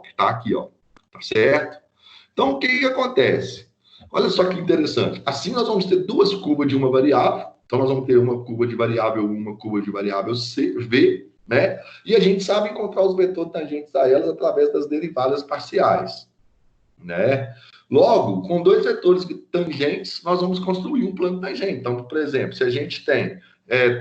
que está aqui, ó. Tá certo? Então, o que acontece? Olha só que interessante. Assim, nós vamos ter duas curvas de uma variável. Então, nós vamos ter uma curva de variável 1, uma curva de variável V, né? E a gente sabe encontrar os vetores tangentes a elas através das derivadas parciais, né? Logo, com dois vetores tangentes, nós vamos construir um plano tangente. Então, por exemplo, se a gente tem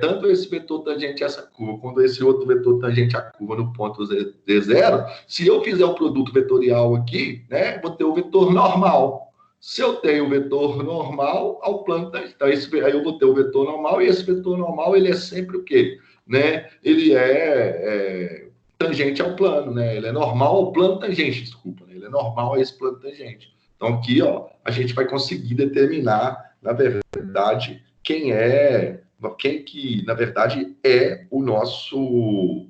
tanto esse vetor tangente a essa curva, quanto esse outro vetor tangente à curva no ponto D0, se eu fizer o produto vetorial aqui, né, vou ter o vetor normal. Se eu tenho o vetor normal ao plano tangente, então aí eu vou ter o vetor normal, e esse vetor normal, ele é sempre o quê? Né? Ele é tangente ao plano, né? Ele é normal ao plano tangente, desculpa, né? Ele é normal a esse plano tangente. Então, aqui, ó, a gente vai conseguir determinar, na verdade, quem que, na verdade, é o nosso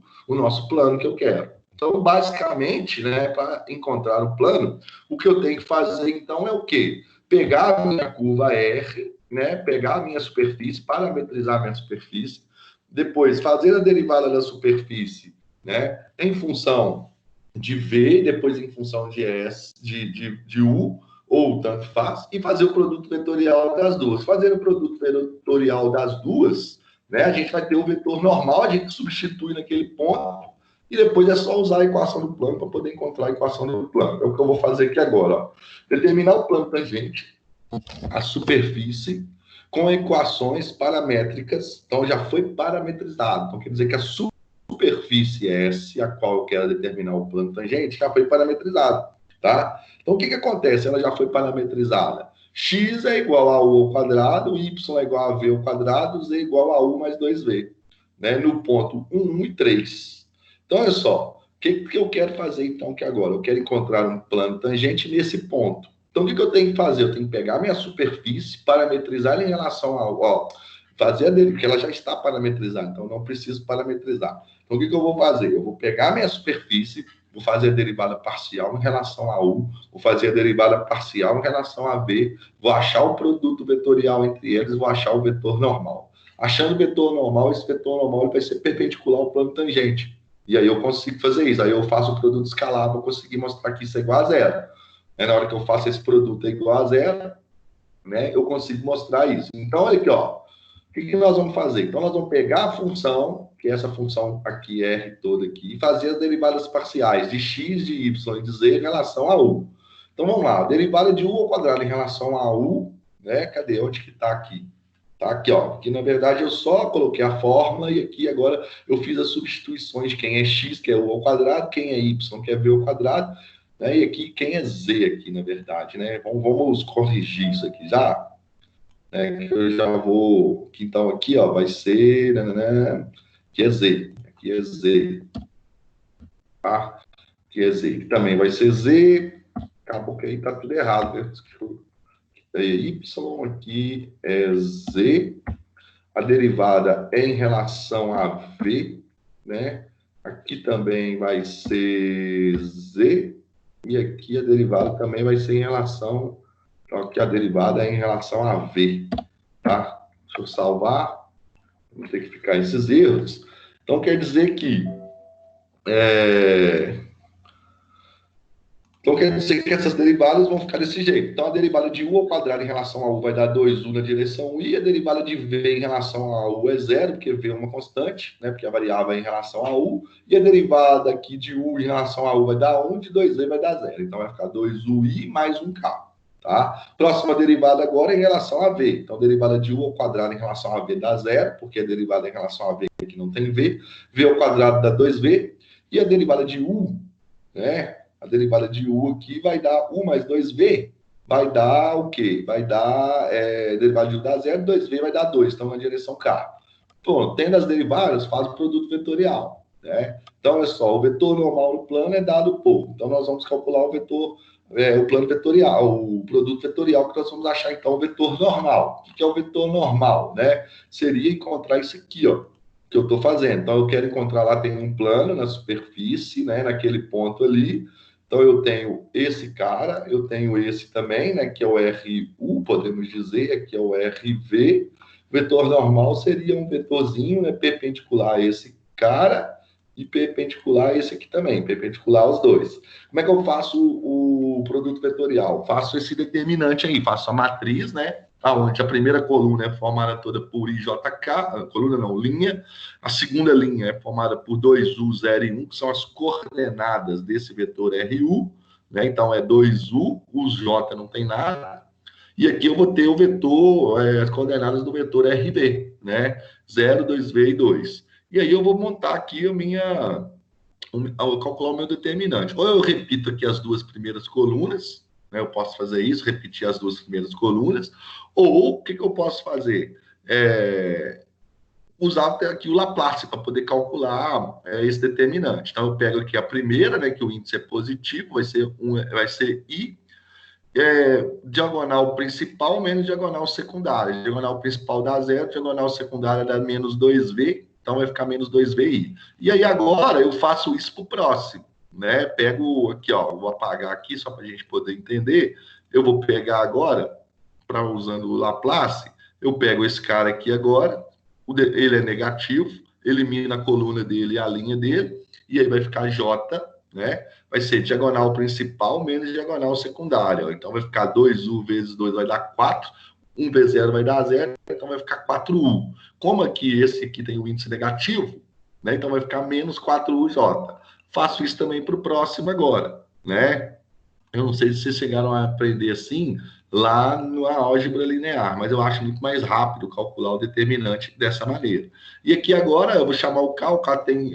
plano que eu quero. Então, basicamente, né, para encontrar o plano, o que eu tenho que fazer, então, é o quê? Pegar a minha curva R, né, pegar a minha superfície, parametrizar a minha superfície, depois fazer a derivada da superfície, né, em função de V, depois em função de S, de U, ou tanto faz, e fazer o produto vetorial das duas. Fazendo o produto vetorial das duas, né, a gente vai ter o vetor normal, a gente substitui naquele ponto, e depois é só usar a equação do plano para poder encontrar a equação do plano. É o que eu vou fazer aqui agora. Ó. Determinar o plano tangente, a superfície, com equações paramétricas. Então, já foi parametrizado. Então, quer dizer que a superfície S, a qual eu quero determinar o plano tangente, já foi parametrizado. Tá? Então, o que acontece? Ela já foi parametrizada. X é igual a U ao quadrado, Y é igual a V ao quadrado, Z é igual a U mais 2V. Né? No ponto 1 e 3. Então, olha só. O que eu quero fazer, então, aqui agora? Eu quero encontrar um plano tangente nesse ponto. Então, o que eu tenho que fazer? Eu tenho que pegar minha superfície, parametrizar em relação ao... Ó, fazer a dele, porque ela já está parametrizada, então não preciso parametrizar. Então, o que eu vou fazer? Eu vou pegar minha superfície, vou fazer a derivada parcial em relação a U, vou fazer a derivada parcial em relação a V, vou achar o produto vetorial entre eles, vou achar o vetor normal. Achando o vetor normal, esse vetor normal vai ser perpendicular ao plano tangente. E aí eu consigo fazer isso. Aí eu faço o produto escalar, vou conseguir mostrar que isso é igual a zero. Na hora que eu faço esse produto é igual a zero, né, eu consigo mostrar isso. Então, olha aqui, ó. O que nós vamos fazer? Então, nós vamos pegar a função, que é essa função aqui, R toda aqui, e fazer as derivadas parciais de x, de y e de z em relação a u. Então, vamos lá. A derivada de u ao quadrado em relação a u, né? Cadê? Onde que está aqui? Tá aqui, ó. Aqui, na verdade, eu só coloquei a fórmula e aqui agora eu fiz as substituições de quem é x, que é u ao quadrado, quem é y, que é v ao quadrado, né? E aqui quem é z aqui, na verdade, né? Vamos corrigir isso aqui já. Que eu já vou... Então, aqui, ó, vai ser... Né, aqui é Z. Aqui é Z. Tá? Aqui é Z. Aqui também vai ser Z. Acabou que aí tá tudo errado. Né? Y aqui é Z. A derivada é em relação a V. Né? Aqui também vai ser Z. E aqui a derivada também vai ser em relação... Então, aqui a derivada é em relação a V. Tá? Deixa eu salvar. Vou ter que ficar esses erros. Então, quer dizer que... Então, quer dizer que essas derivadas vão ficar desse jeito. Então, a derivada de u ao quadrado em relação a u vai dar 2u na direção i. A derivada de v em relação a u é zero, porque v é uma constante, né? Porque a variável é em relação a u. E a derivada aqui de u em relação a u vai dar 1, de 2v vai dar 0. Então, vai ficar 2ui mais 1k. Tá? Próxima derivada agora é em relação a v. Então, a derivada de u ao quadrado em relação a v dá 0, porque a derivada em relação a v aqui não tem v. V ao quadrado dá 2v. E a derivada de u, né? A derivada de u aqui vai dar u mais 2v, vai dar o quê? Vai dar, derivada de u dá 0, 2v vai dar 2, então na direção k. Pronto, tendo as derivadas, faz o produto vetorial. Né? Então, é só, o vetor normal no plano é dado por. Então, nós vamos calcular o vetor, o plano vetorial, o produto vetorial, que nós vamos achar, então, o vetor normal. O que é o vetor normal? Né? Seria encontrar isso aqui, ó, que eu estou fazendo. Então, eu quero encontrar lá, tem um plano na superfície, né, naquele ponto ali. Então, eu tenho esse cara, eu tenho esse também, né, que é o RU, podemos dizer, aqui é o RV. O vetor normal seria um vetorzinho, né, perpendicular a esse cara, e perpendicular esse aqui também, perpendicular aos dois. Como é que eu faço o produto vetorial? Faço esse determinante aí, faço a matriz, né? Onde a primeira coluna é formada toda por IJK, coluna não, linha. A segunda linha é formada por 2U, 0 e 1, que são as coordenadas desse vetor RU, né? Então é 2U, os J não tem nada. E aqui eu vou ter o vetor, as coordenadas do vetor RB, né? 0, 2V e 2. E aí eu vou montar aqui calcular o meu determinante. Ou eu repito aqui as duas primeiras colunas, né? Eu posso fazer isso, repetir as duas primeiras colunas, ou o que eu posso fazer? Usar aqui o Laplace para poder calcular esse determinante. Então eu pego aqui a primeira, né? Que o índice é positivo, vai ser I, diagonal principal menos diagonal secundária. Diagonal principal dá 0, diagonal secundária dá menos 2V, então vai ficar menos 2VI. E aí agora eu faço isso para o próximo, né? Pego aqui, ó, vou apagar aqui só para a gente poder entender. Eu vou pegar agora, usando o Laplace, eu pego esse cara aqui agora, ele é negativo, elimina a coluna dele e a linha dele, e aí vai ficar J, né? Vai ser diagonal principal menos diagonal secundária. Então vai ficar 2U vezes 2 vai dar 4, 1 vezes 0 vai dar 0, então vai ficar 4U. Como aqui esse aqui tem o índice negativo, né? Então vai ficar menos 4UJ. Faço isso também para o próximo agora, né? Eu não sei se vocês chegaram a aprender assim lá na álgebra linear, mas eu acho muito mais rápido calcular o determinante dessa maneira. E aqui agora eu vou chamar o K tem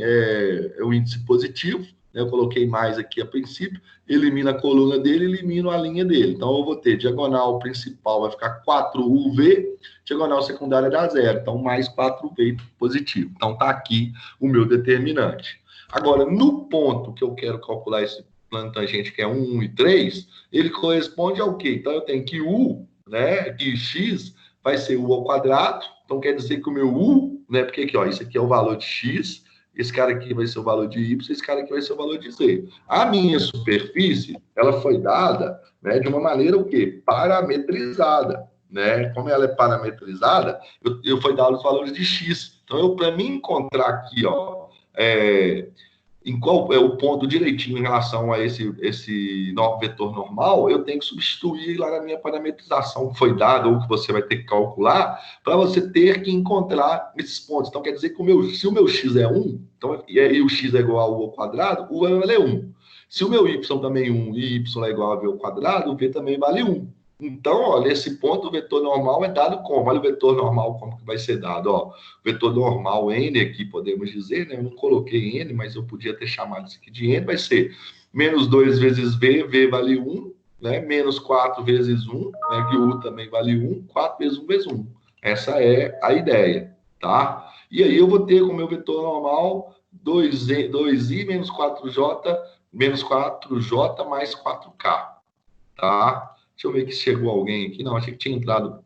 o índice positivo, né? Eu coloquei mais aqui a princípio, elimina a coluna dele, elimino a linha dele. Então eu vou ter diagonal principal vai ficar 4UV, diagonal secundária dá 0, então mais 4V positivo. Então tá aqui o meu determinante. Agora, no ponto que eu quero calcular esse plano tangente, que é 1 e 3, ele corresponde ao quê? Então, eu tenho que U, né, e X vai ser U ao quadrado, então quer dizer que o meu U, né, porque aqui, ó, isso aqui é o valor de X, esse cara aqui vai ser o valor de Y, esse cara aqui vai ser o valor de Z. A minha superfície, ela foi dada, né, de uma maneira o quê? Parametrizada, né? Como ela é parametrizada, eu fui dado os valores de X. Então, para mim encontrar aqui, ó, em qual é o ponto direitinho em relação a esse vetor normal, eu tenho que substituir lá na minha parametrização que foi dada ou que você vai ter que calcular para você ter que encontrar esses pontos. Então, quer dizer que se o meu x é 1, então, e o x é igual a u ao quadrado, o vai valer 1. Se o meu y também é 1 e y é igual a v ao quadrado, o v também vale 1. Então, ó, nesse ponto, o vetor normal é dado como? Olha o vetor normal, como que vai ser dado, ó. O vetor normal, n aqui, podemos dizer, né? Eu não coloquei n, mas eu podia ter chamado isso aqui de n, vai ser menos 2 vezes v, v vale 1, né? Menos 4 vezes 1, né? Que u também vale 1, 4 vezes 1 vezes 1. Essa é a ideia, tá? E aí eu vou ter como meu vetor normal 2i menos 4j, menos 4j mais 4k, tá? Deixa eu ver que chegou alguém aqui. Não, achei que tinha entrado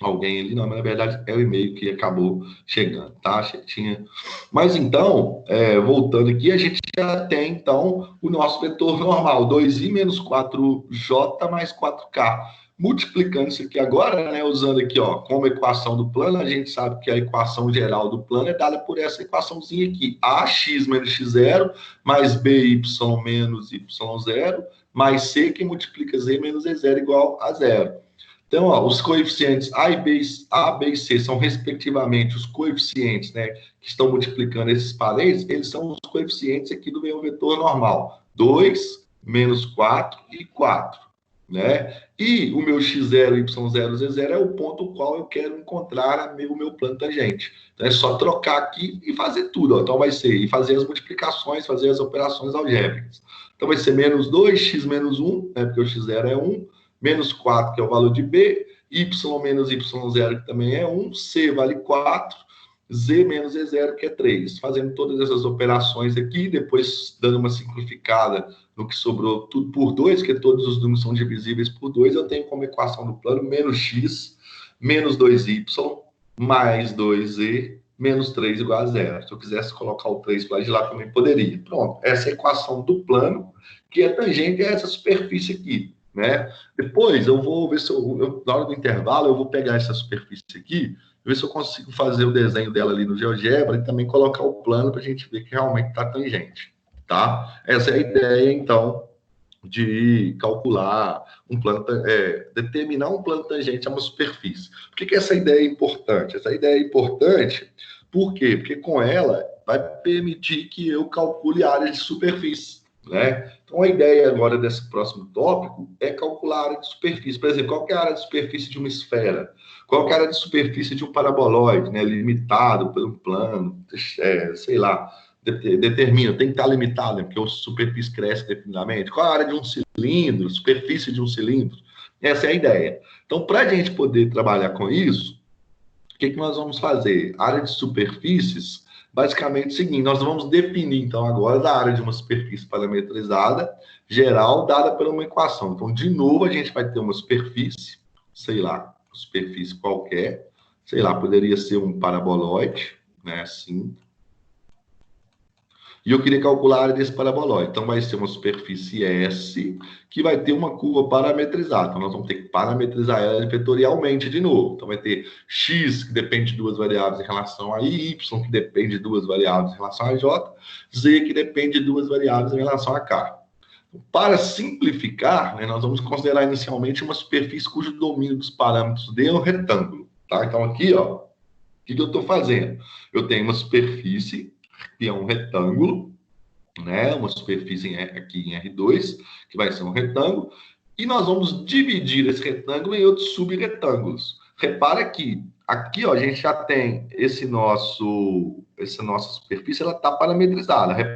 alguém ali. Não, mas na verdade é o e-mail que acabou chegando, tá? Achei que tinha. Mas então, voltando aqui, a gente já tem, então, o nosso vetor normal. 2i menos 4j mais 4k. Multiplicando isso aqui agora, né, usando aqui, ó, como equação do plano, a gente sabe que a equação geral do plano é dada por essa equaçãozinha aqui. Ax menos x0 mais by menos y0 mais c que multiplica z menos z0 igual a 0. Então, ó, os coeficientes A, B e C são, respectivamente, os coeficientes, né, que estão multiplicando esses parênteses, eles são os coeficientes aqui do meu vetor normal. 2, menos 4 e 4. Né? E o meu x0, y0, z0 é o ponto qual eu quero encontrar o meu plano tangente. Então, é só trocar aqui e fazer tudo. Ó. Então, vai ser e fazer as multiplicações, fazer as operações algébricas. Então, vai ser menos 2, x menos 1, né, porque o x0 é 1, menos 4, que é o valor de b, y menos y0, que também é 1, c vale 4, z menos z0, que é 3. Fazendo todas essas operações aqui, depois dando uma simplificada no que sobrou tudo por 2, que todos os números são divisíveis por 2, eu tenho como equação do plano menos x, menos 2y, mais 2z, menos 3 igual a 0. Se eu quisesse colocar o 3 para lá de lá, também poderia. Pronto, essa é a equação do plano, que é tangente a essa superfície aqui, né? Depois, eu vou ver se na hora do intervalo, eu vou pegar essa superfície aqui ver se eu consigo fazer o desenho dela ali no GeoGebra e também colocar o plano para a gente ver que realmente está tangente, tá? Essa é a ideia, então, de calcular um plano, determinar um plano tangente a uma superfície. Por que essa ideia é importante? Essa ideia é importante, por quê? Porque com ela vai permitir que eu calcule a área de superfície, né? Então, a ideia agora desse próximo tópico é calcular a área de superfície. Por exemplo, qual que é a área de superfície de uma esfera? Qual que é a área de superfície de um paraboloide, né? Limitado por um plano, sei lá, determina, tem que estar limitado, né? Porque a superfície cresce definidamente. Qual a área de um cilindro, superfície de um cilindro? Essa é a ideia. Então, para a gente poder trabalhar com isso, o que nós vamos fazer? A área de superfícies, basicamente é o seguinte, nós vamos definir, então, agora da área de uma superfície parametrizada geral, dada por uma equação. Então, de novo, a gente vai ter uma superfície, sei lá, superfície qualquer, sei lá, poderia ser um paraboloide, né, assim, e eu queria calcular a área desse paraboloide. Então, vai ser uma superfície S, que vai ter uma curva parametrizada. Então, nós vamos ter que parametrizar ela vetorialmente de novo. Então, vai ter X, que depende de duas variáveis em relação a Y, que depende de duas variáveis em relação a J, Z, que depende de duas variáveis em relação a K. Para simplificar, né, nós vamos considerar inicialmente uma superfície cujo domínio dos parâmetros D é um retângulo. Tá? Então, aqui, ó, o que eu estou fazendo? Eu tenho uma superfície que é um retângulo, né? Uma superfície aqui em R2, que vai ser um retângulo, e nós vamos dividir esse retângulo em outros subretângulos. Repara que aqui, ó, a gente já tem essa nossa superfície, ela está parametrizada.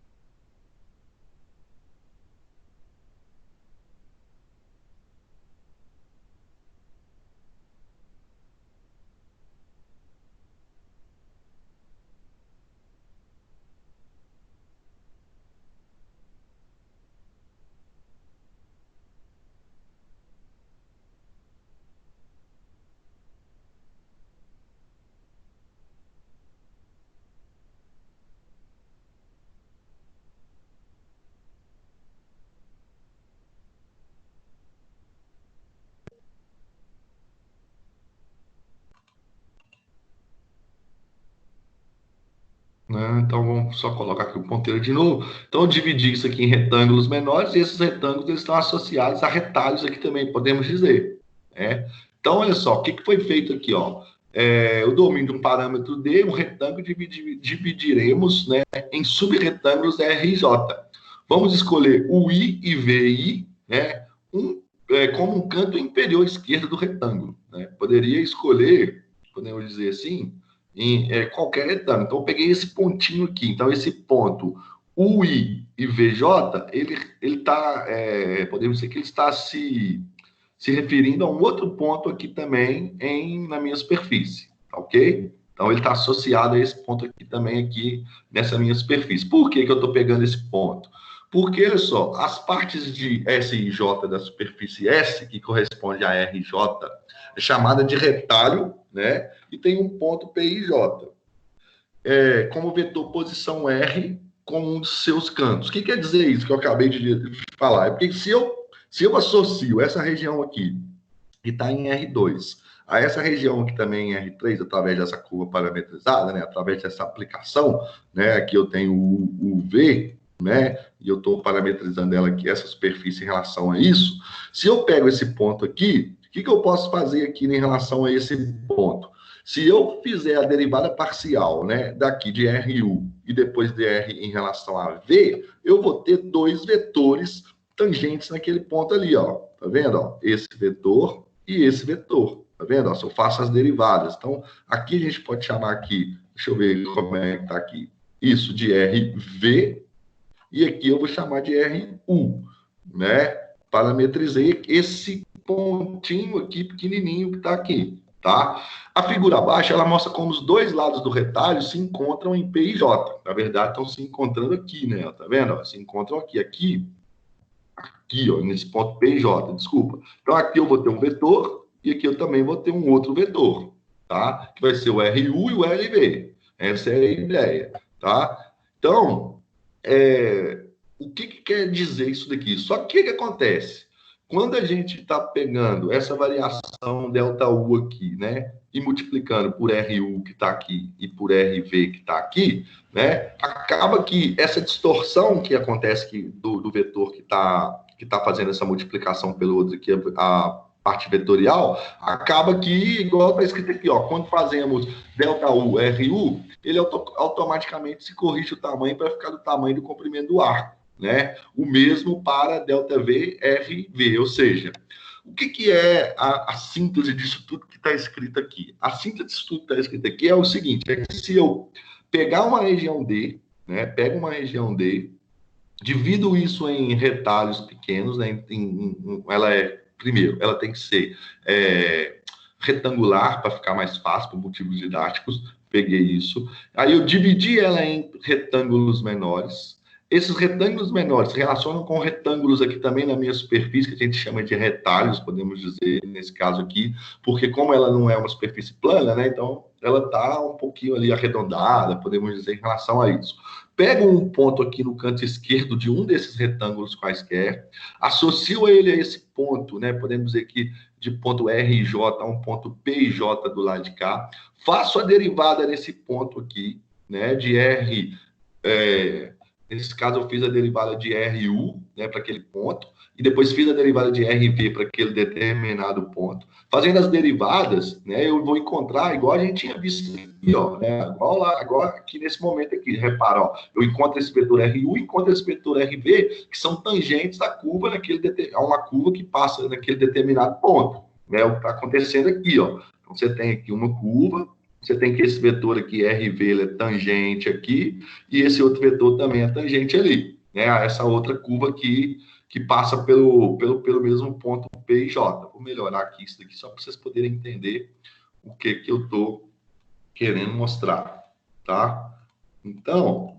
Né? Então, vamos só colocar aqui o ponteiro de novo. Então, eu dividi isso aqui em retângulos menores, e esses retângulos eles estão associados a retalhos aqui também, podemos dizer. Né? Então, olha só, o que foi feito aqui? Ó? O domínio de um parâmetro D, um retângulo, dividiremos, né, em subretângulos R e J. Vamos escolher o I e VI, né, como um canto inferior esquerdo do retângulo. Né? Poderia escolher, podemos dizer assim, em qualquer retângulo. Então, eu peguei esse pontinho aqui. Então, esse ponto UI e VJ, ele está, podemos dizer que ele está se referindo a um outro ponto aqui também na minha superfície, tá ok? Então, ele está associado a esse ponto aqui também, aqui nessa minha superfície. Por que eu estou pegando esse ponto? Porque, olha só, as partes de S e J da superfície S, que corresponde a R e J, é chamada de retalho, né? E tem um ponto P e J. Como vetor posição R como um dos seus cantos. O que quer dizer isso que eu acabei de falar? É porque se eu associo essa região aqui, que está em R2, a essa região aqui também em R3, através dessa curva parametrizada, né, através dessa aplicação, né, aqui eu tenho o V, né, e eu estou parametrizando ela aqui, essa superfície em relação a isso. Se eu pego esse ponto aqui, o que eu posso fazer aqui em relação a esse ponto? Se eu fizer a derivada parcial, né, daqui de RU e depois de R em relação a V, eu vou ter dois vetores tangentes naquele ponto ali, ó. Tá vendo? Ó? Esse vetor e esse vetor. Tá vendo? Ó, se eu faço as derivadas. Então, aqui a gente pode chamar aqui, deixa eu ver como é que tá aqui, isso de RV, e aqui eu vou chamar de RU, né? Parametrizei esse pontinho aqui, pequenininho, que tá aqui, tá? A figura abaixo, ela mostra como os dois lados do retalho se encontram em P e J. Na verdade, estão se encontrando aqui, né? Tá vendo? Ó, se encontram aqui. Aqui, ó, nesse ponto P e J, desculpa. Então, aqui eu vou ter um vetor e aqui eu também vou ter um outro vetor, tá? Que vai ser o RU e o LV. Essa é a ideia, tá? Então, o que quer dizer isso daqui? Só que o que acontece? Quando a gente está pegando essa variação ΔU aqui, né, e multiplicando por RU que está aqui e por RV que está aqui, né, acaba que essa distorção que acontece aqui do vetor que tá fazendo essa multiplicação pelo outro aqui, a parte vetorial, acaba que, igual está escrito aqui, ó, quando fazemos ΔU, RU, ele automaticamente se corrige o tamanho para ficar do tamanho do comprimento do arco. Né? O mesmo para ΔV, RV, ou seja, o que é a síntese disso tudo que está escrito aqui? A síntese disso tudo que está escrito aqui é o seguinte, é que se eu pegar uma região D, né, pego uma região D, divido isso em retalhos pequenos, né, primeiro, ela tem que ser retangular para ficar mais fácil, por motivos didáticos, peguei isso. Aí eu dividi ela em retângulos menores. Esses retângulos menores se relacionam com retângulos aqui também na minha superfície, que a gente chama de retalhos, podemos dizer, nesse caso aqui, porque como ela não é uma superfície plana, né, então ela está um pouquinho ali arredondada, podemos dizer, em relação a isso. Pego um ponto aqui no canto esquerdo de um desses retângulos quaisquer, associo ele a esse ponto, né, podemos dizer que de ponto RJ a um ponto PJ do lado de cá, faço a derivada nesse ponto aqui, né, de R... nesse caso, eu fiz a derivada de RU, né, para aquele ponto, e depois fiz a derivada de RV para aquele determinado ponto. Fazendo as derivadas, né, eu vou encontrar, igual a gente tinha visto aqui, ó, né, igual lá, agora aqui nesse momento aqui, repara, ó, eu encontro esse vetor RU e encontro esse vetor RV, que são tangentes da curva a uma curva que passa naquele determinado ponto. Né, o que está acontecendo aqui, ó. Então, você tem aqui uma curva, você tem que esse vetor aqui, RV, ele é tangente aqui, e esse outro vetor também é tangente ali, né? Essa outra curva aqui, que passa pelo mesmo ponto P e J. Vou melhorar aqui isso daqui, só para vocês poderem entender o que eu estou querendo mostrar, tá? Então,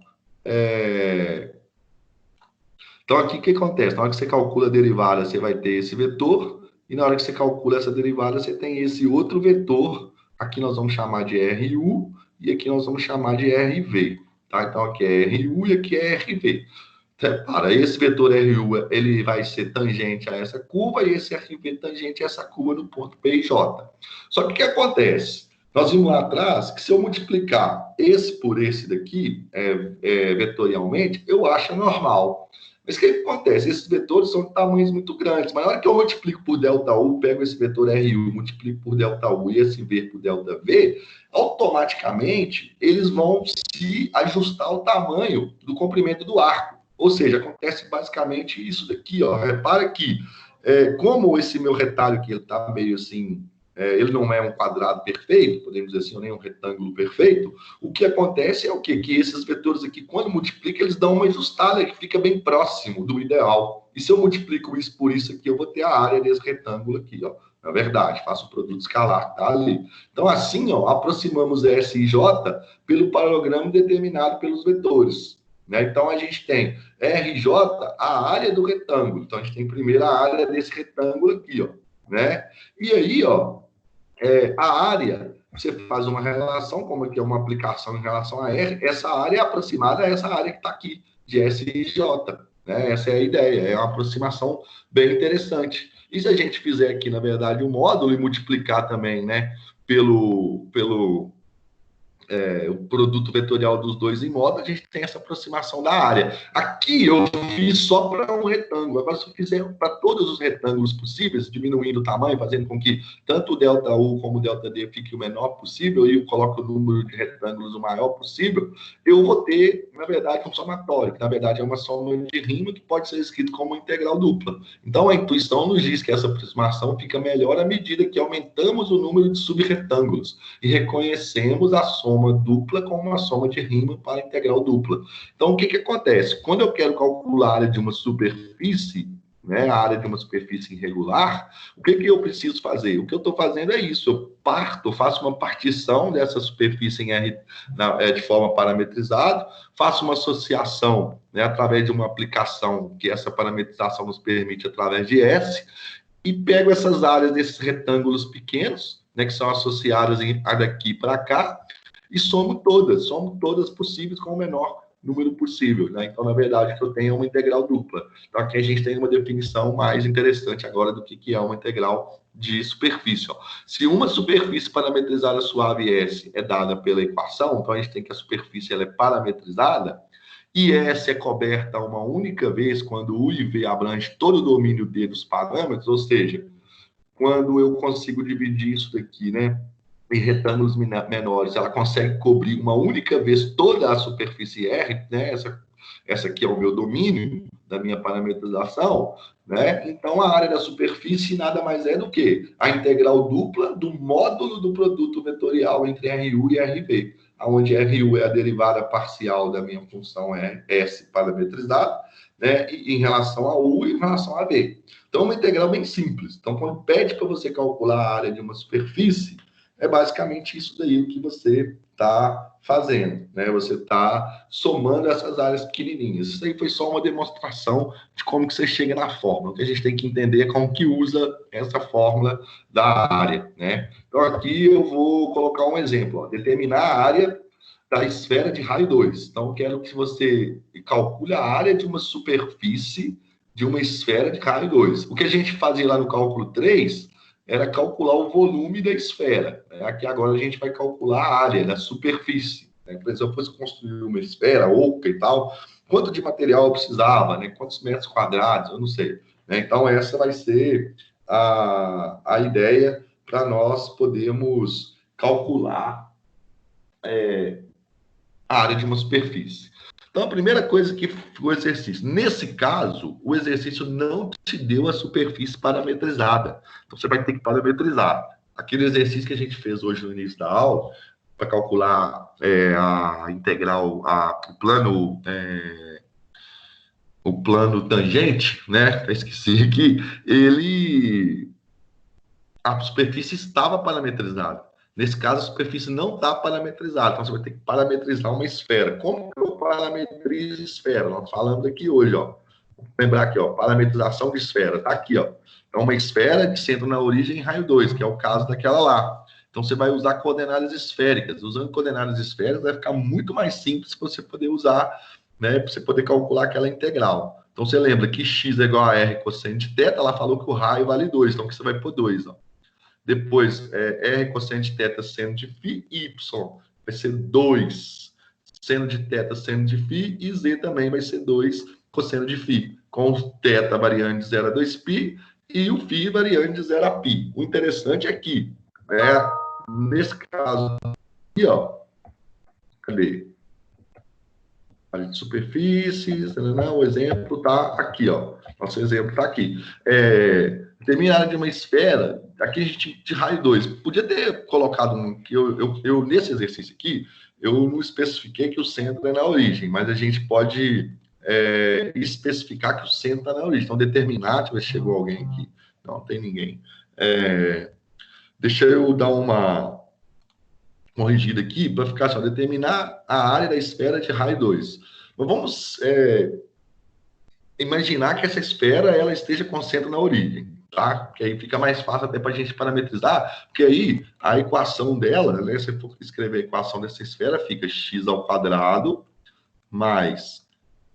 então aqui o que acontece? Na hora que você calcula a derivada, você vai ter esse vetor, e na hora que você calcula essa derivada, você tem esse outro vetor. Aqui nós vamos chamar de RU e aqui nós vamos chamar de RV. Tá? Então, aqui é RU e aqui é RV. Para esse vetor RU, ele vai ser tangente a essa curva e esse RV tangente a essa curva no ponto P e J. Só que o que acontece? Nós vimos lá atrás que se eu multiplicar esse por esse daqui, vetorialmente, eu acho normal. Mas o que acontece? Esses vetores são de tamanhos muito grandes. Mas na hora que eu multiplico por ΔU, pego esse vetor RU, multiplico por ΔU e esse V por ΔV, automaticamente eles vão se ajustar ao tamanho do comprimento do arco. Ou seja, acontece basicamente isso daqui. Ó. Repara que, como esse meu retalho aqui está meio assim... ele não é um quadrado perfeito, podemos dizer assim, ou nem um retângulo perfeito, o que acontece é o quê? Que esses vetores aqui, quando multiplicam, eles dão uma ajustada que fica bem próximo do ideal. E se eu multiplico isso por isso aqui, eu vou ter a área desse retângulo aqui, ó. Na verdade, faço o produto escalar, tá ali. Então, assim, ó, aproximamos S e J pelo paralogramo determinado pelos vetores. Né? Então, a gente tem RJ, a área do retângulo. Então, a gente tem primeiro a área desse retângulo aqui, ó. Né? E aí, ó, a área, você faz uma relação, como aqui é uma aplicação em relação a R, essa área é aproximada a essa área que está aqui, de S e J. Né? Essa é a ideia, é uma aproximação bem interessante. E se a gente fizer aqui, na verdade, o módulo e multiplicar também, né, pelo o produto vetorial dos dois em módulo, a gente tem essa aproximação da área. Aqui eu fiz só para um retângulo. Agora, se eu fizer para todos os retângulos possíveis, diminuindo o tamanho, fazendo com que tanto o ΔU como o ΔD fique o menor possível, e eu coloco o número de retângulos o maior possível, eu vou ter, na verdade, um somatório, que na verdade é uma soma de rima que pode ser escrito como integral dupla. Então, a intuição nos diz que essa aproximação fica melhor à medida que aumentamos o número de subretângulos e reconhecemos a soma dupla como uma soma de rima para integral dupla. Então, o que acontece? Quando eu quero calcular a área de uma superfície, né, a área de uma superfície irregular, o que eu preciso fazer? O que eu estou fazendo é isso, eu faço uma partição dessa superfície em R, de forma parametrizada, faço uma associação, né, através de uma aplicação que essa parametrização nos permite através de S, e pego essas áreas desses retângulos pequenos, né, que são associadas daqui para cá, e somo todas possíveis com o menor número possível, né? Então, na verdade, o que eu tenho é uma integral dupla. Então, aqui a gente tem uma definição mais interessante agora do que é uma integral de superfície. Ó. Se uma superfície parametrizada suave S é dada pela equação, então a gente tem que a superfície ela é parametrizada, e S é coberta uma única vez quando U e V abrange todo o domínio D dos parâmetros, ou seja, quando eu consigo dividir isso daqui, né, em retângulos menores, ela consegue cobrir uma única vez toda a superfície R, né, essa aqui é o meu domínio da minha parametrização, né? Então, a área da superfície nada mais é do que a integral dupla do módulo do produto vetorial entre RU e RV, onde RU é a derivada parcial da minha função S parametrizada, né? E em relação a U e em relação a V. Então, é uma integral bem simples. Então, quando pede para você calcular a área de uma superfície, é basicamente isso daí que você está fazendo, né? Você está somando essas áreas pequenininhas. Isso aí foi só uma demonstração de como que você chega na fórmula. O que a gente tem que entender é como que usa essa fórmula da área, né? Então, aqui eu vou colocar um exemplo. Ó. Determinar a área da esfera de raio 2. Então, eu quero que você calcule a área de uma superfície de uma esfera de raio 2. O que a gente fazia lá no cálculo 3 era calcular o volume da esfera. Né? Aqui agora a gente vai calcular a área da superfície. Né? Por exemplo, se eu fosse construir uma esfera oca e tal, quanto de material eu precisava, né? Quantos metros quadrados, eu não sei. Né? Então, essa vai ser a ideia para nós podermos calcular a área de uma superfície. Então, a primeira coisa que foi o exercício. Nesse caso, o exercício não te deu a superfície parametrizada. Então, você vai ter que parametrizar. Aquele exercício que a gente fez hoje no início da aula, para calcular a integral, o plano tangente, né? Eu esqueci aqui, a superfície estava parametrizada. Nesse caso, a superfície não está parametrizada, então você vai ter que parametrizar uma esfera. Como que eu parametrizo esfera? Nós falamos aqui hoje, ó. Vou lembrar aqui, ó, parametrização de esfera, tá aqui, ó. É uma esfera de centro na origem em raio 2, que é o caso daquela lá. Então, você vai usar coordenadas esféricas. Usando coordenadas esféricas, vai ficar muito mais simples para você poder usar, né, para você poder calcular aquela integral. Então, você lembra que x é igual a r cosseno de θ, ela falou que o raio vale 2, então aqui você vai pôr 2, ó. Depois, R cosseno de θ seno de φ, Y vai ser 2 seno de θ seno de φ, e Z também vai ser 2 cosseno de φ, com θ variando de 0 a 2π e o φ variando de 0 a π. O interessante é que, nesse caso aqui, ó, cadê? A de superfícies, o exemplo está aqui, ó. Nosso exemplo está aqui. Determina a área de uma esfera, aqui a gente de raio 2. Podia ter colocado que eu nesse exercício aqui, eu não especifiquei que o centro é na origem, mas a gente pode especificar que o centro está na origem. Então, determinar, deixa eu ver se chegou alguém aqui. Não tem ninguém. Deixa eu dar uma corrigida aqui para ficar só, determinar a área da esfera de raio 2. Mas vamos imaginar que essa esfera ela esteja com centro na origem, tá? Que aí fica mais fácil até para a gente parametrizar, porque aí a equação dela, né, se eu for escrever a equação dessa esfera, fica x ao quadrado mais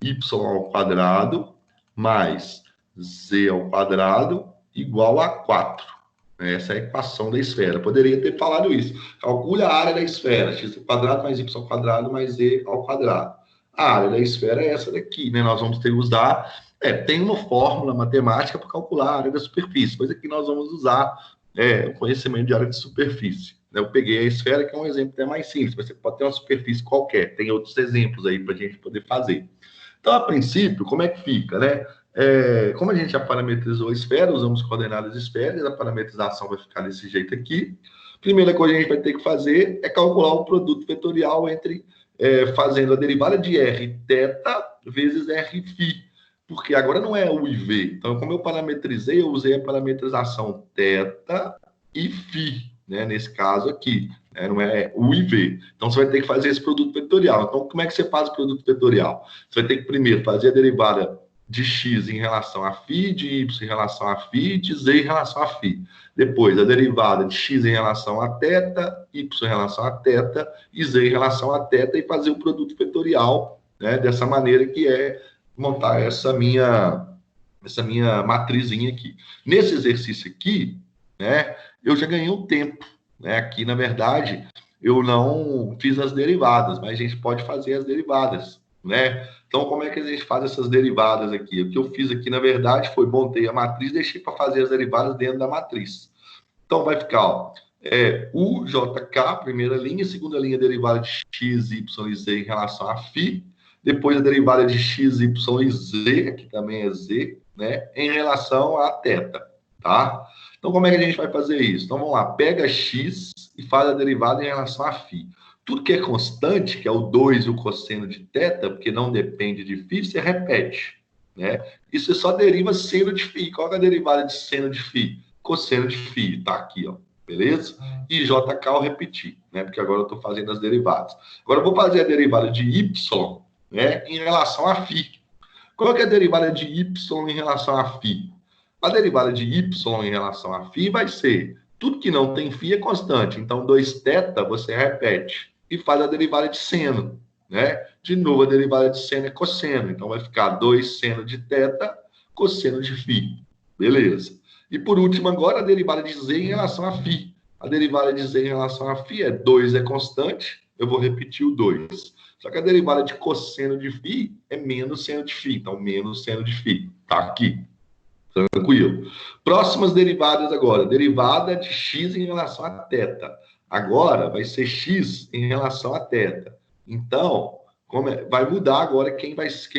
y ao quadrado mais z ao quadrado igual a 4. Essa é a equação da esfera. Poderia ter falado isso. Calcule a área da esfera, x ao quadrado mais y ao quadrado mais z ao quadrado. A área da esfera é essa daqui, né? Nós vamos ter que usar... tem uma fórmula matemática para calcular a área da superfície, coisa que nós vamos usar o conhecimento de área de superfície. Eu peguei a esfera, que é um exemplo até mais simples, mas você pode ter uma superfície qualquer. Tem outros exemplos aí para a gente poder fazer. Então, a princípio, como é que fica, né? Como a gente já parametrizou a esfera, usamos coordenadas esféricas, a parametrização vai ficar desse jeito aqui. Primeira coisa que a gente vai ter que fazer é calcular o produto vetorial entre fazendo a derivada de r θ vezes r φ, porque agora não é u e v. Então, como eu parametrizei, eu usei a parametrização θ e φ, né, nesse caso aqui. Não é u e v. Então, você vai ter que fazer esse produto vetorial. Então, como é que você faz o produto vetorial? Você vai ter que primeiro fazer a derivada de x em relação a φ, de y em relação a φ, de z em relação a φ. Depois, a derivada de x em relação a θ, y em relação a θ e z em relação a θ, e fazer o produto vetorial, né, dessa maneira que é montar essa minha matrizinha aqui. Nesse exercício aqui, né, eu já ganhei um tempo, né? Aqui, na verdade, eu não fiz as derivadas, mas a gente pode fazer as derivadas, né? Então, como é que a gente faz essas derivadas aqui? O que eu fiz aqui, na verdade, foi montei a matriz e deixei para fazer as derivadas dentro da matriz. Então, vai ficar, ó, UJK, primeira linha, segunda linha, derivada de x, y e z em relação a φ, depois a derivada de x, y e z, aqui também é z, né, em relação a θ, tá? Então, como é que a gente vai fazer isso? Então, vamos lá, pega x e faz a derivada em relação a φ. Tudo que é constante, que é o 2 e o cosseno de θ, porque não depende de φ, você repete, né? E você só deriva seno de φ. Qual é a derivada de seno de φ? Cosseno de φ, tá aqui, ó. Beleza? E JK eu repeti, né? Porque agora eu estou fazendo as derivadas. Agora eu vou fazer a derivada de y, né, em relação a φ. Qual que é a derivada de y em relação a φ? A derivada de y em relação a φ vai ser tudo que não tem φ é constante. Então, 2θ você repete e faz a derivada de seno, né? De novo, a derivada de seno é cosseno. Então, vai ficar 2 seno de θ, cosseno de φ. Beleza. E por último, agora, a derivada de z em relação a φ. A derivada de z em relação a φ é 2 é constante, eu vou repetir o 2. Só que a derivada de cosseno de φ é menos seno de φ. Então, menos seno de φ. Tá aqui. Tranquilo. Próximas derivadas agora. Derivada de x em relação a θ. Agora vai ser x em relação a θ. Então, vai mudar agora quem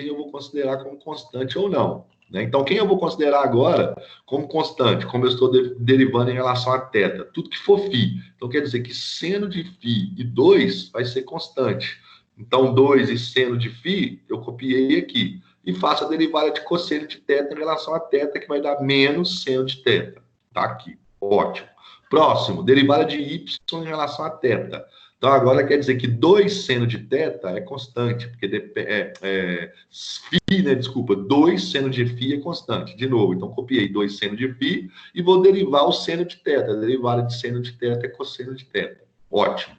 eu vou considerar como constante ou não, né? Então, quem eu vou considerar agora como constante, como eu estou derivando em relação a θ? Tudo que for φ. Então, quer dizer que seno de φ e 2 vai ser constante. Então, 2 e seno de φ, eu copiei aqui. E faço a derivada de cosseno de θ em relação a θ, que vai dar menos seno de θ. Tá aqui. Ótimo. Próximo, derivada de y em relação a θ. Então, agora quer dizer que 2 seno de θ é constante, porque φ, né? Desculpa, 2 seno de φ é constante. De novo, então copiei 2 seno de φ e vou derivar o seno de θ. A derivada de seno de θ é cosseno de θ. Ótimo.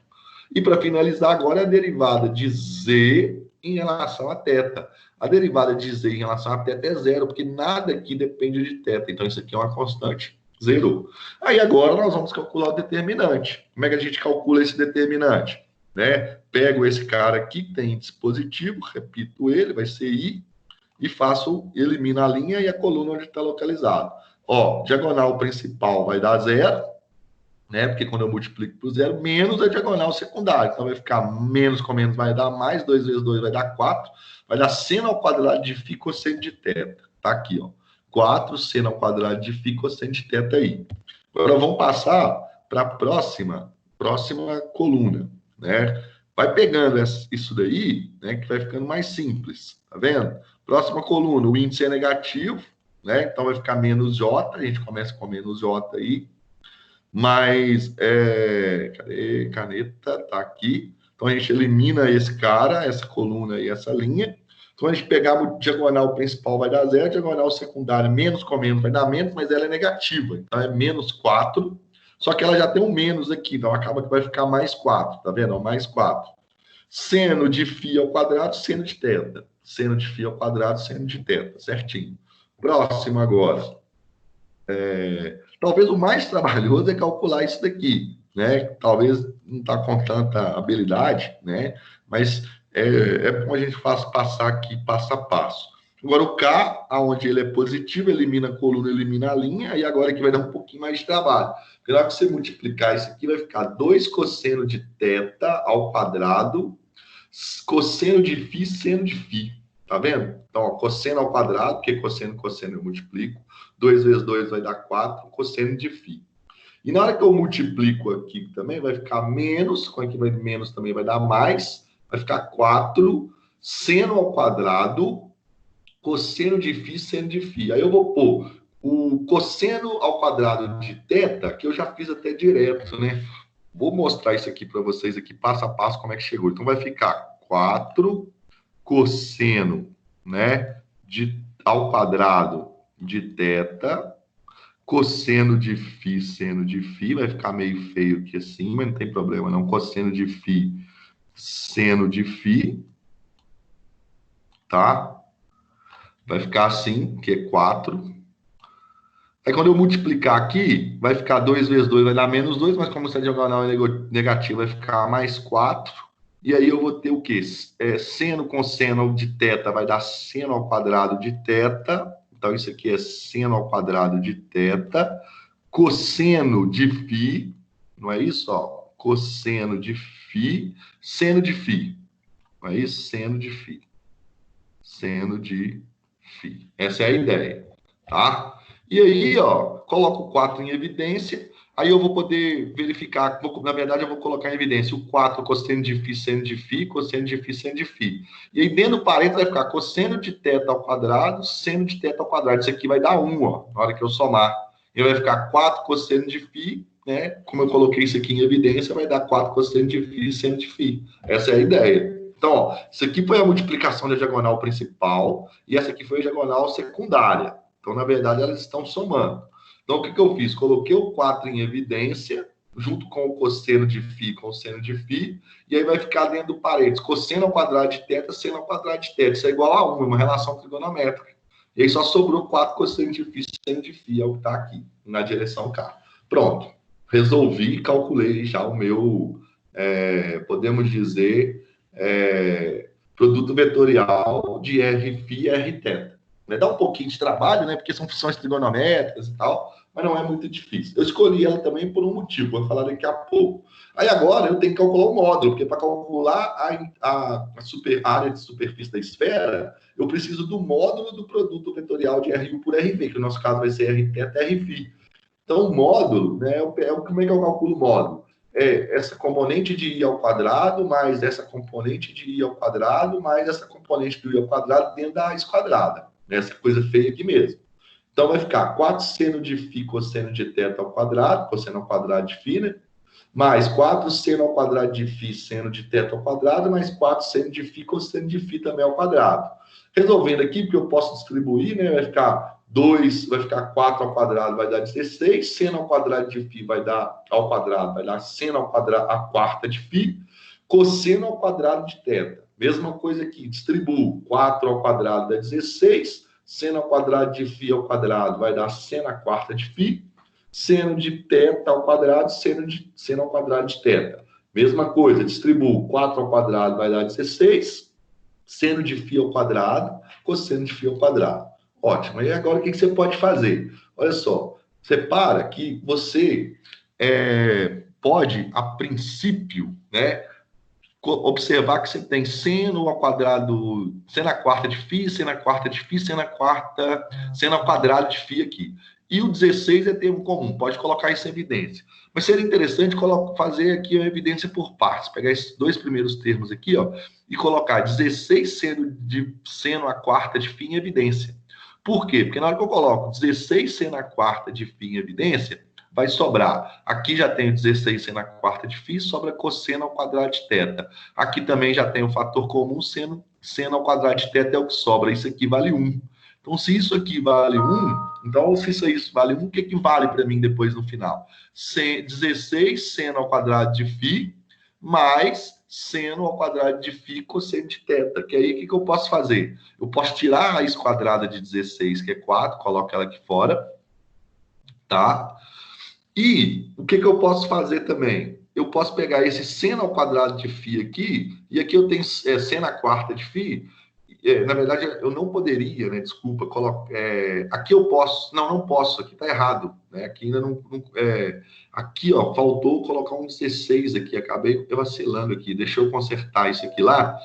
E para finalizar agora, a derivada de z em relação a θ. A derivada de z em relação a θ é zero, porque nada aqui depende de θ. Então, isso aqui é uma constante, zero. Aí, agora, nós vamos calcular o determinante. Como é que a gente calcula esse determinante? Né? Pego esse cara aqui, que tem dispositivo, repito ele, vai ser i, e elimino a linha e a coluna onde está localizado. Ó, diagonal principal vai dar zero, né? Porque quando eu multiplico por zero, menos a diagonal secundária. Então, vai ficar menos com menos vai dar mais, 2 vezes 2 vai dar 4, vai dar seno ao quadrado de φ cosseno de θ. Tá aqui, ó. 4 seno ao quadrado de φ cosseno de θ aí. Agora, vamos passar para a próxima coluna, né? Vai pegando isso daí, né, que vai ficando mais simples, tá vendo? Próxima coluna, o índice é negativo, né? Então, vai ficar menos j, a gente começa com menos j aí. Mas, cadê? Caneta, tá aqui. Então, a gente elimina esse cara, essa coluna e essa linha. Então, a gente pegar o diagonal principal vai dar zero, diagonal secundária menos com menos vai dar menos, mas ela é negativa. Então, é menos 4. Só que ela já tem um menos aqui, então acaba que vai ficar mais 4, tá vendo? Mais 4. Seno de φ ao quadrado, seno de θ. Seno de φ ao quadrado, seno de θ, certinho. Próximo agora. Talvez o mais trabalhoso é calcular isso daqui, né? Talvez não está com tanta habilidade, né? Mas é bom a gente passar aqui passo a passo. Agora o K, onde ele é positivo, elimina a coluna, elimina a linha, e agora aqui vai dar um pouquinho mais de trabalho. Porque na hora que você multiplicar isso aqui, vai ficar 2 cosseno de θ ao quadrado, cosseno de φ, seno de φ. Tá vendo? Então, ó, cosseno ao quadrado, porque cosseno eu multiplico. 2 vezes 2 vai dar 4, cosseno de φ. E na hora que eu multiplico aqui também, vai ficar menos, com aqui vai menos também vai dar mais, vai ficar 4, seno ao quadrado, cosseno de φ, seno de φ. Aí eu vou pôr o cosseno ao quadrado de θ, que eu já fiz até direto, né? Vou mostrar isso aqui para vocês aqui, passo a passo, como é que chegou. Então, vai ficar 4 cosseno, né, ao quadrado de θ, cosseno de φ, seno de φ, vai ficar meio feio aqui assim, mas não tem problema não, cosseno de φ, seno de φ, tá? Vai ficar assim, que é 4. Aí quando eu multiplicar aqui, vai ficar 2 vezes 2, vai dar menos 2, mas como essa diagonal é negativa, vai ficar mais 4. E aí eu vou ter o quê? Seno com seno de θ vai dar seno ao quadrado de θ. Então, isso aqui é seno ao quadrado de θ. Cosseno de φ, não é isso? Ó, cosseno de φ, seno de φ. Não é isso? Seno de φ. Seno de φ. Essa é a ideia, tá? E aí, ó, coloco o 4 em evidência. Aí eu vou poder verificar, na verdade eu vou colocar em evidência o 4 cosseno de φ, seno de φ, cosseno de φ, seno de φ. E aí dentro do parênteses vai ficar cosseno de θ ao quadrado, seno de θ ao quadrado. Isso aqui vai dar 1, ó, na hora que eu somar. E vai ficar 4 cosseno de φ, né? Como eu coloquei isso aqui em evidência, vai dar 4 cosseno de φ, seno de φ. Essa é a ideia. Então, ó, isso aqui foi a multiplicação da diagonal principal e essa aqui foi a diagonal secundária. Então, na verdade, elas estão somando. Então, o que eu fiz? Coloquei o 4 em evidência, junto com o cosseno de φ com o seno de φ, e aí vai ficar dentro do parênteses, cosseno ao quadrado de θ, seno ao quadrado de θ. Isso é igual a 1, é uma relação trigonométrica. E aí só sobrou 4 cosseno de φ, seno de φ, é o que está aqui, na direção K. Pronto. Resolvi e calculei já o meu, podemos dizer, produto vetorial de Rφ e Rθ. Dá um pouquinho de trabalho, né? Porque são funções trigonométricas e tal, mas não é muito difícil. Eu escolhi ela também por um motivo, vou falar daqui a pouco. Aí agora eu tenho que calcular o módulo, porque para calcular a área de superfície da esfera, eu preciso do módulo do produto vetorial de Ru por Rv, que no nosso caso vai ser Rθ Rφ. Então, o módulo, né? Como é que eu calculo o módulo? Essa componente de i ao quadrado, mais essa componente de i ao quadrado, mais essa componente do i ao quadrado dentro da raiz quadrada. Essa coisa feia aqui mesmo. Então, vai ficar 4 seno de φ cosseno de θ ao quadrado, cosseno ao quadrado de φ, né? Mais 4 seno ao quadrado de φ, seno de θ ao quadrado, mais 4 seno de φ cosseno de φ também ao quadrado. Resolvendo aqui, porque eu posso distribuir, né? Vai ficar 2, vai ficar 4 ao quadrado, vai dar 16. Seno ao quadrado de φ vai dar ao quadrado, vai dar seno ao quadrado, a quarta de φ. Cosseno ao quadrado de θ. Mesma coisa aqui, distribuo 4 ao quadrado dá 16, seno ao quadrado de φ ao quadrado vai dar seno à quarta de φ, seno de θ ao quadrado, seno ao quadrado de θ. Mesma coisa, distribuo 4 ao quadrado vai dar 16, seno de φ ao quadrado, cosseno de φ ao quadrado. Ótimo, e agora o que você pode fazer? Olha só, separa que você pode, a princípio, né, observar que você tem seno ao quadrado, seno à quarta de φ, seno à quarta de φ, seno ao quadrado de φ aqui. E o 16 é termo comum, pode colocar isso em evidência. Mas seria interessante fazer aqui a evidência por partes, pegar esses dois primeiros termos aqui, ó, e colocar 16 seno à quarta de φ em evidência. Por quê? Porque na hora que eu coloco 16 seno à quarta de φ em evidência, vai sobrar. Aqui já tenho 16 seno à quarta de φ, sobra cosseno ao quadrado de θ. Aqui também já tem o fator comum, seno ao quadrado de θ é o que sobra. Isso aqui vale 1. Então, se isso aqui vale 1, então, se isso vale 1, o que vale para mim depois no final? 16 seno ao quadrado de φ mais seno ao quadrado de φ cosseno de θ. Que aí, o que eu posso fazer? Eu posso tirar a raiz quadrada de 16, que é 4, coloco ela aqui fora, tá? E o que eu posso fazer também? Eu posso pegar esse seno ao quadrado de φ aqui, e aqui eu tenho seno à quarta de φ. Na verdade, eu não poderia, né? Desculpa, aqui eu posso. Não posso, aqui tá errado. Né? Aqui ainda não. Aqui, ó, faltou colocar um 16 aqui, acabei vacilando aqui. Deixa eu consertar isso aqui lá,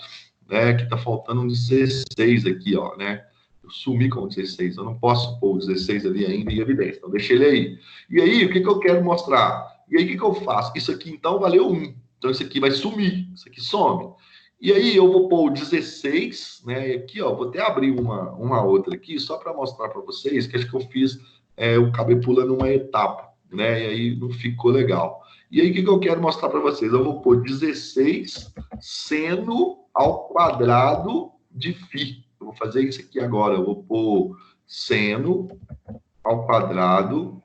né? Que tá faltando um 16 aqui, ó, né? Eu sumi com o 16, eu não posso pôr o 16 ali ainda em evidência, então deixei ele aí. E aí, o que eu quero mostrar? E aí, o que eu faço? Isso aqui, então, valeu 1. Então, isso aqui vai sumir, isso aqui some. E aí, eu vou pôr o 16, né? E aqui, ó, vou até abrir uma outra aqui, só para mostrar para vocês, que acho que eu fiz, eu acabei pulando uma etapa, né? E aí, não ficou legal. E aí, o que eu quero mostrar para vocês? Eu vou pôr 16 seno ao quadrado de φ. Eu vou fazer isso aqui agora. Eu vou pôr seno ao quadrado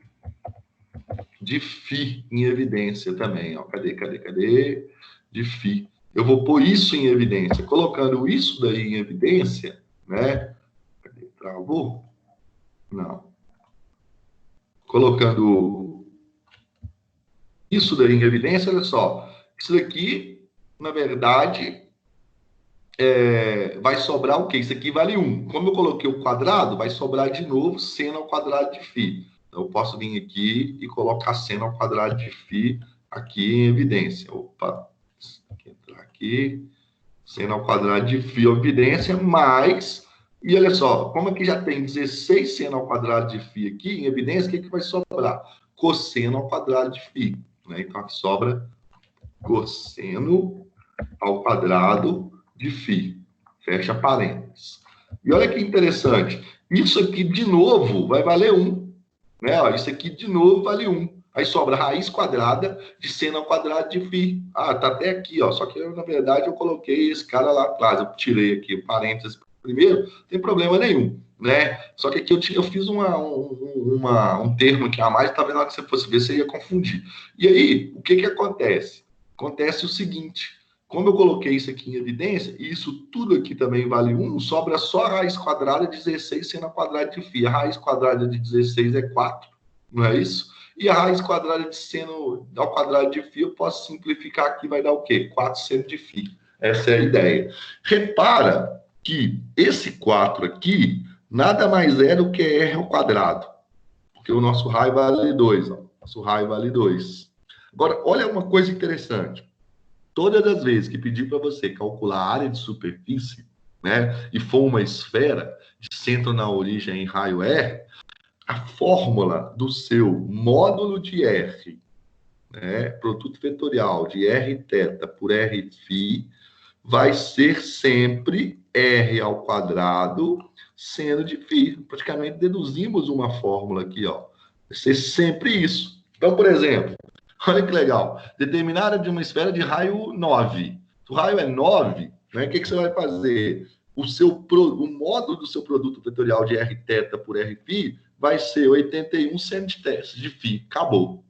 de φ em evidência também. Ó. Cadê? De φ. Eu vou pôr isso em evidência. Colocando isso daí em evidência, né? Cadê? Travou? Não. Colocando isso daí em evidência, olha só. Isso daqui, na verdade, vai sobrar o quê? Isso aqui vale 1. Como eu coloquei o quadrado, vai sobrar de novo seno ao quadrado de φ. Então, eu posso vir aqui e colocar seno ao quadrado de φ aqui em evidência. Opa, entrar aqui, seno ao quadrado de φ em evidência, mais... E olha só, como aqui já tem 16 seno ao quadrado de φ aqui em evidência, o que vai sobrar? Cosseno ao quadrado de φ. Né? Então, aqui sobra cosseno ao quadrado de φ. Fecha parênteses. E olha que interessante. Isso aqui, de novo, vai valer 1. Né? Ó, isso aqui, de novo, vale 1. Aí sobra raiz quadrada de seno ao quadrado de φ. Ah, tá até aqui, ó. Só que, na verdade, eu coloquei esse cara lá atrás. Eu tirei aqui o parênteses primeiro. Não tem problema nenhum. Né? Só que aqui eu fiz um termo aqui a mais. Tá vendo? Na hora que você fosse ver, você ia confundir. E aí, o que acontece? Acontece o seguinte... Como eu coloquei isso aqui em evidência, e isso tudo aqui também vale 1, sobra só a raiz quadrada de 16 seno ao quadrado de φ. A raiz quadrada de 16 é 4, não é isso? E a raiz quadrada de seno ao quadrado de φ, eu posso simplificar aqui, vai dar o quê? 4 seno de φ. Essa é a ideia. Repara que esse 4 aqui nada mais é do que r ao quadrado. Porque o nosso raio vale 2. Ó. Nosso raio vale 2. Agora, olha uma coisa interessante. Todas as vezes que pedir para você calcular a área de superfície, né, e for uma esfera de centro na origem em raio R, a fórmula do seu módulo de R, né, produto vetorial de Rθ por Rφ, vai ser sempre R ao quadrado seno de φ. Praticamente deduzimos uma fórmula aqui, ó. Vai ser sempre isso. Então, por exemplo, olha que legal. Determinada de uma esfera de raio 9. Se o raio é 9, né, o que você vai fazer? O módulo do seu produto vetorial de Rθ por Rφ vai ser 81 seno de φ. Acabou.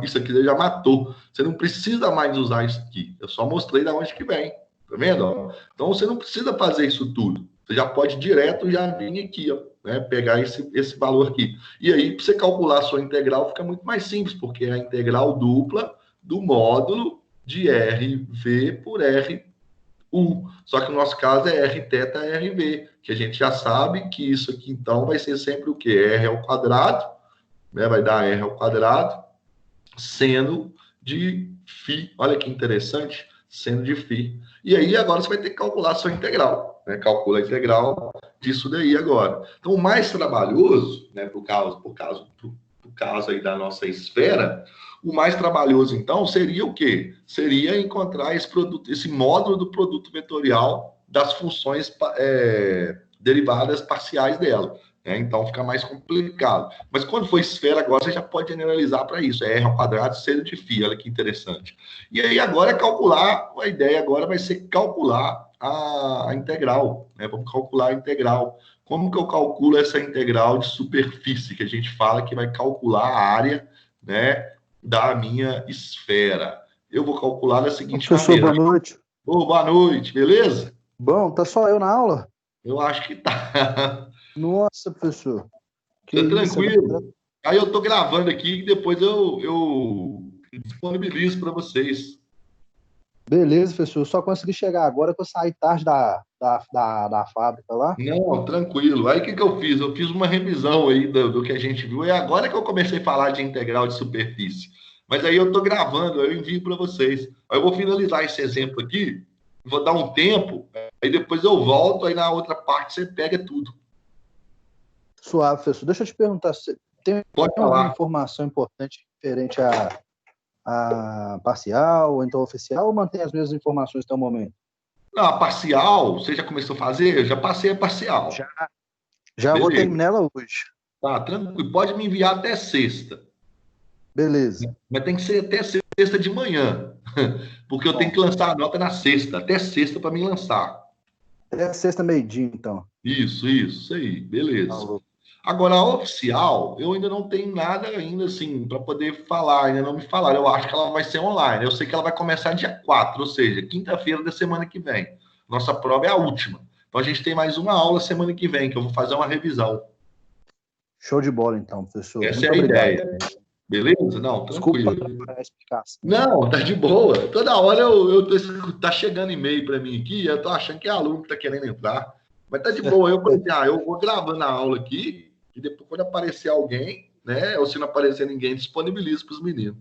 Isso aqui você já matou. Você não precisa mais usar isso aqui. Eu só mostrei de onde que vem. Tá vendo? Então, você não precisa fazer isso tudo. Você já pode direto já vir aqui, ó. Né, pegar esse valor aqui. E aí, para você calcular a sua integral, fica muito mais simples, porque é a integral dupla do módulo de RV por RU. Só que no nosso caso é Rθ RV, que a gente já sabe que isso aqui, então, vai ser sempre o quê? R ao quadrado, né, vai dar R ao quadrado, seno de φ. Olha que interessante, seno de φ. E aí, agora você vai ter que calcular a sua integral. Né, calcula a integral disso daí agora. Então, o mais trabalhoso, né, por caso aí da nossa esfera, o mais trabalhoso, então, seria o quê? Seria encontrar esse módulo do produto vetorial das funções derivadas parciais dela. Né? Então, fica mais complicado. Mas quando for esfera, agora você já pode generalizar para isso. É R ao quadrado, seno de φ. Olha que interessante. E aí, agora é calcular, a ideia agora vai ser calcular a integral, né? Vamos calcular a integral. Como que eu calculo essa integral de superfície, que a gente fala que vai calcular a área, né, da minha esfera? Eu vou calcular da seguinte Professor, maneira. boa noite. Boa noite, beleza? Bom, tá só eu na aula? Eu acho que tá. Nossa, professor. Que Tá isso? tranquilo? Aí eu tô gravando aqui e depois eu disponibilizo para vocês. Beleza, professor. Eu só consegui chegar agora que eu saí tarde da fábrica lá. Não, tranquilo. Aí o que eu fiz? Eu fiz uma revisão aí do que a gente viu. E agora que eu comecei a falar de integral de superfície. Mas aí eu estou gravando, eu envio para vocês. Aí eu vou finalizar esse exemplo aqui, vou dar um tempo, aí depois eu volto, aí na outra parte você pega tudo. Suave, professor. Deixa eu te perguntar, você tem alguma informação importante referente a parcial ou então oficial, ou mantém as mesmas informações até o momento? Não, a parcial, você já começou a fazer? Eu já passei a parcial. Já vou terminar ela hoje. Tá, tranquilo. Pode me enviar até sexta. Beleza. Mas tem que ser até sexta de manhã. Porque eu tenho que lançar a nota na sexta. Até sexta para me lançar. Até sexta, meio-dia, então. Isso aí. Beleza. Alô. Agora, a oficial, eu ainda não tenho nada ainda, assim, para poder falar. Ainda não me falaram. Eu acho que ela vai ser online. Eu sei que ela vai começar dia 4, ou seja, quinta-feira da semana que vem. Nossa prova é a última. Então, a gente tem mais uma aula semana que vem, que eu vou fazer uma revisão. Show de bola, então, professor. Essa Muito é a obrigado. ideia. Beleza? Não, tranquilo. Desculpa a explicação. Não, tá de boa. Toda hora tá chegando e-mail para mim aqui, eu tô achando que é aluno que tá querendo entrar. Mas tá de boa. Eu falei assim, eu vou gravando a aula aqui e depois, quando aparecer alguém, né, ou se não aparecer ninguém, disponibilizo para os meninos.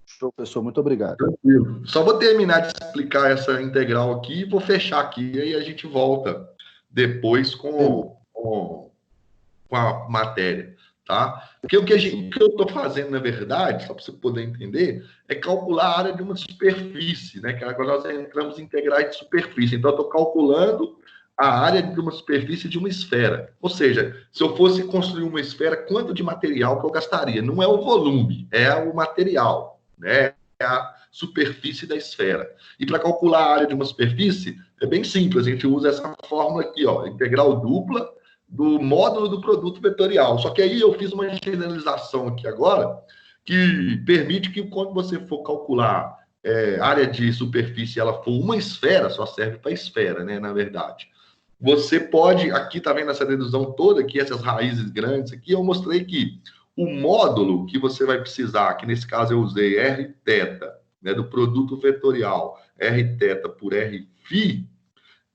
Show, professor. Muito obrigado. Tranquilo. Só vou terminar de explicar essa integral aqui e vou fechar aqui. E aí a gente volta depois com a matéria, tá? Porque o que eu estou fazendo, na verdade, só para você poder entender, é calcular a área de uma superfície, né? Que agora nós entramos em integrais de superfície. Então, eu estou calculando a área de uma superfície de uma esfera. Ou seja, se eu fosse construir uma esfera, quanto de material que eu gastaria? Não é o volume, é o material, né? É a superfície da esfera. E para calcular a área de uma superfície, é bem simples. A gente usa essa fórmula aqui, ó, integral dupla do módulo do produto vetorial. Só que aí eu fiz uma generalização aqui agora, que permite que quando você for calcular área de superfície, ela for uma esfera, só serve para esfera, né, na verdade. Você pode, aqui tá vendo essa redução toda, aqui essas raízes grandes aqui, eu mostrei que o módulo que você vai precisar, que nesse caso eu usei Rθ, né, do produto vetorial, Rθ por Rφ,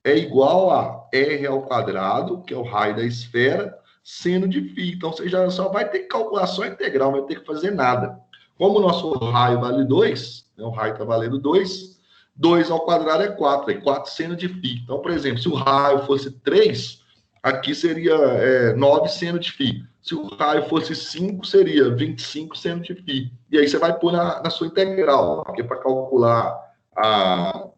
é igual a R ao quadrado, que é o raio da esfera, seno de φ. Então, você já só vai ter que calcular só a integral, não vai ter que fazer nada. Como o nosso raio vale 2, né, o raio está valendo 2, 2 ao quadrado é 4, é 4 seno de φ. Então, por exemplo, se o raio fosse 3, aqui seria 9 seno de φ. Se o raio fosse 5, seria 25 seno de φ. E aí você vai pôr na sua integral, porque para calcular a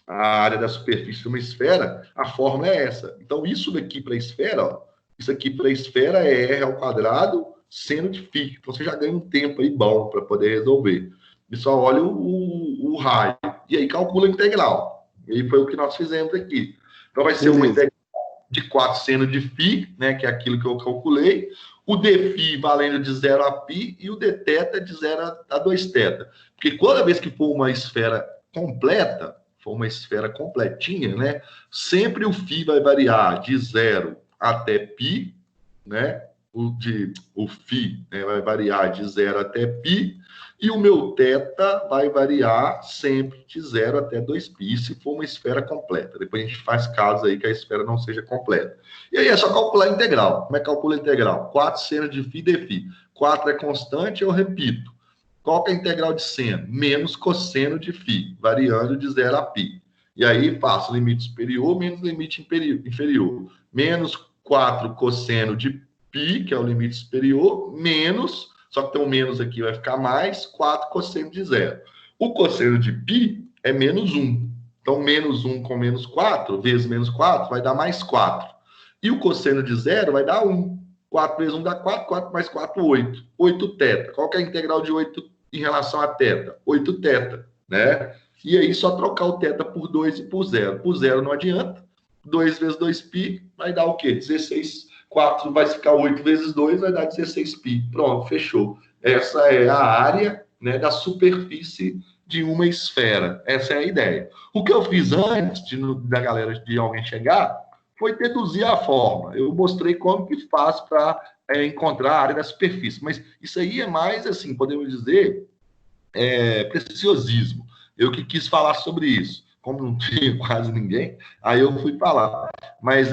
área da superfície de uma esfera, a fórmula é essa. Então, isso daqui para a esfera, ó, isso aqui para a esfera é R ao quadrado seno de φ. Então, você já ganha um tempo aí bom para poder resolver. E só olha o raio. E aí calcula a integral. E aí foi o que nós fizemos aqui. Então, vai ser uma integral de 4 seno de φ, né, que é aquilo que eu calculei. O dφ valendo de 0 a π e o dθ de 0 a 2θ. Porque toda vez que for uma esfera completa, uma esfera completinha, né? Sempre o φ vai variar de 0 até π, né? O φ, né, vai variar de 0 até π, e o meu θ vai variar sempre de 0 até 2π, se for uma esfera completa. Depois a gente faz caso aí que a esfera não seja completa. E aí é só calcular a integral. Como é que calcula a integral? 4 seno de φ dφ. 4 é constante, eu repito. Qual que é a integral de seno? Menos cosseno de φ, variando de 0 a π. E aí faço limite superior menos limite inferior. Menos 4 cosseno de π, que é o limite superior, menos, só que tem um menos aqui, vai ficar mais 4 cosseno de 0. O cosseno de π é menos 1. Então, menos 1 com menos 4, vezes menos 4, vai dar mais 4. E o cosseno de 0 vai dar 1. 4 vezes 1 dá 4, 4 mais 4, 8. 8θ. Qual que é a integral de 8 em relação a θ? 8θ, né? E aí só trocar o θ por 2 e por 0. Por 0 não adianta. 2 vezes 2π vai dar o quê? 16. 4 vai ficar 8 vezes 2, vai dar 16π. Pronto, fechou. Essa é a área, né, da superfície de uma esfera. Essa é a ideia. O que eu fiz antes da galera, de alguém chegar, foi deduzir a forma. Eu mostrei como que faz para encontrar a área da superfície. Mas isso aí é mais, assim, podemos dizer, preciosismo. Eu que quis falar sobre isso. Como não tinha quase ninguém, aí eu fui falar. Mas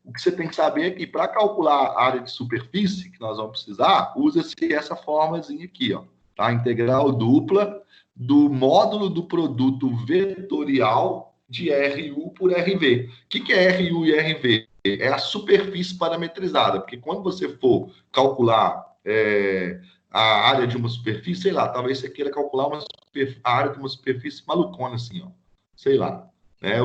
o que você tem que saber é que para calcular a área de superfície que nós vamos precisar, usa-se essa formazinha aqui, ó, tá? Integral dupla do módulo do produto vetorial de RU por RV. O que é RU e RV? É a superfície parametrizada, porque quando você for calcular a área de uma superfície, sei lá, talvez você queira calcular a área de uma superfície malucona, assim, ó, sei lá.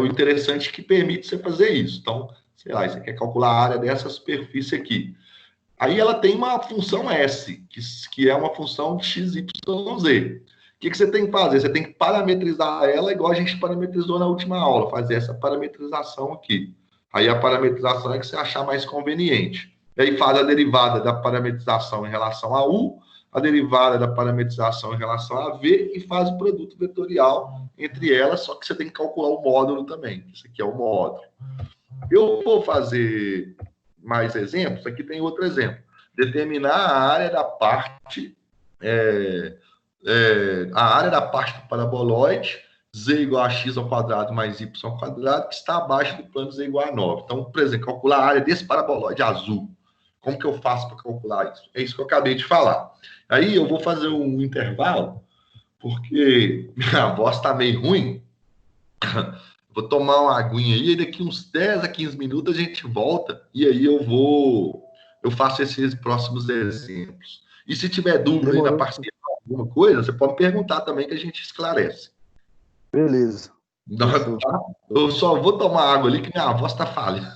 O interessante é que permite você fazer isso. Então, sei lá, você quer calcular a área dessa superfície aqui. Aí ela tem uma função S, que é uma função de x, y, z. O que você tem que fazer? Você tem que parametrizar ela igual a gente parametrizou na última aula, fazer essa parametrização aqui. Aí a parametrização é que você achar mais conveniente. E aí faz a derivada da parametrização em relação a U, a derivada da parametrização em relação a V e faz o produto vetorial entre elas, só que você tem que calcular o módulo também. Isso aqui é o módulo. Eu vou fazer mais exemplos. Aqui tem outro exemplo. Determinar a área da parte do paraboloide, z igual a x ao quadrado mais y ao quadrado, que está abaixo do plano z igual a 9. Então, por exemplo, calcular a área desse paraboloide azul. Como que eu faço para calcular isso? É isso que eu acabei de falar. Aí eu vou fazer um intervalo, porque minha voz está meio ruim. Vou tomar uma aguinha aí, e daqui uns 10 a 15 minutos a gente volta, e aí eu faço esses próximos exemplos. E se tiver dúvida aí da parceria alguma coisa, você pode perguntar também que a gente esclarece. Beleza. Não, tá? Eu só vou tomar água ali que minha voz está falha.